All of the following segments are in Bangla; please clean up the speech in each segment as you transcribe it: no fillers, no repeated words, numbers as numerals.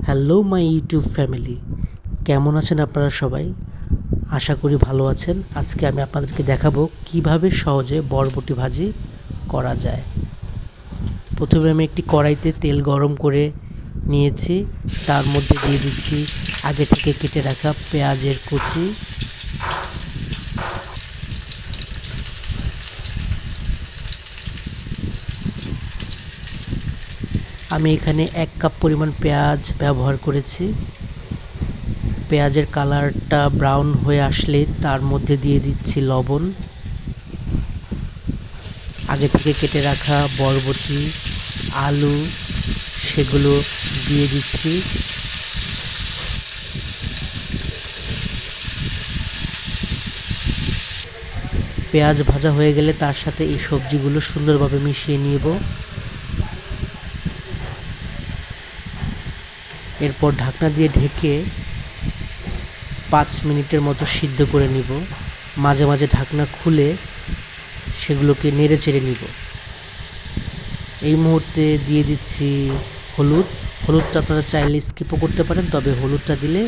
হ্যালো মাই ইউটিউব ফ্যামিলি, কেমন আছেন আপনারা সবাই? আশা করি ভালো আছেন। আজকে আমি আপনাদেরকে দেখাবো কিভাবে সহজে বরবটি ভাজি করা যায়। প্রথমে আমি একটি কড়াইতে তেল গরম করে নিয়েছি, তার মধ্যে দিয়ে দিচ্ছি আগে থেকে কেটে রাখা পেঁয়াজের কুচি, আমি এখানে 1 কাপ পরিমাণ পেঁয়াজ ব্যবহার করেছি। পেঁয়াজের কালারটা ব্রাউন হয়ে আসলে তার মধ্যে দিয়ে দিচ্ছি লবণ, আগে থেকে কেটে রাখা বরবটি, আলু সেগুলো দিয়ে দিচ্ছি। পেঁয়াজ ভাজা হয়ে গেলে তার সাথে এই সবজিগুলো সুন্দরভাবে মিশিয়ে নিব। এরপর ঢাকনা দিয়ে ঢেকে 5 মিনিটের মতো সিদ্ধ করে নিব। মাঝে মাঝে ঢাকনা খুলে সেগুলোকে নেড়ে চেড়ে নিব। এই মুহূর্তে দিয়ে দিচ্ছি হলুদটা আপনারা চাইলে স্কিপও করতে পারেন, তবে হলুদটা দিলে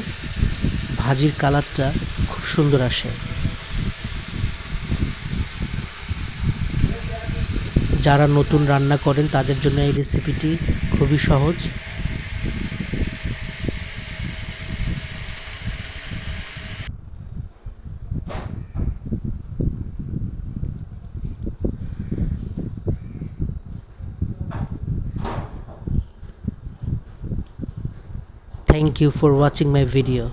ভাজির কালারটা খুব সুন্দর আসে। যারা নতুন রান্না করেন তাদের জন্য এই রেসিপিটি খুবই সহজ। Thank you for watching my video.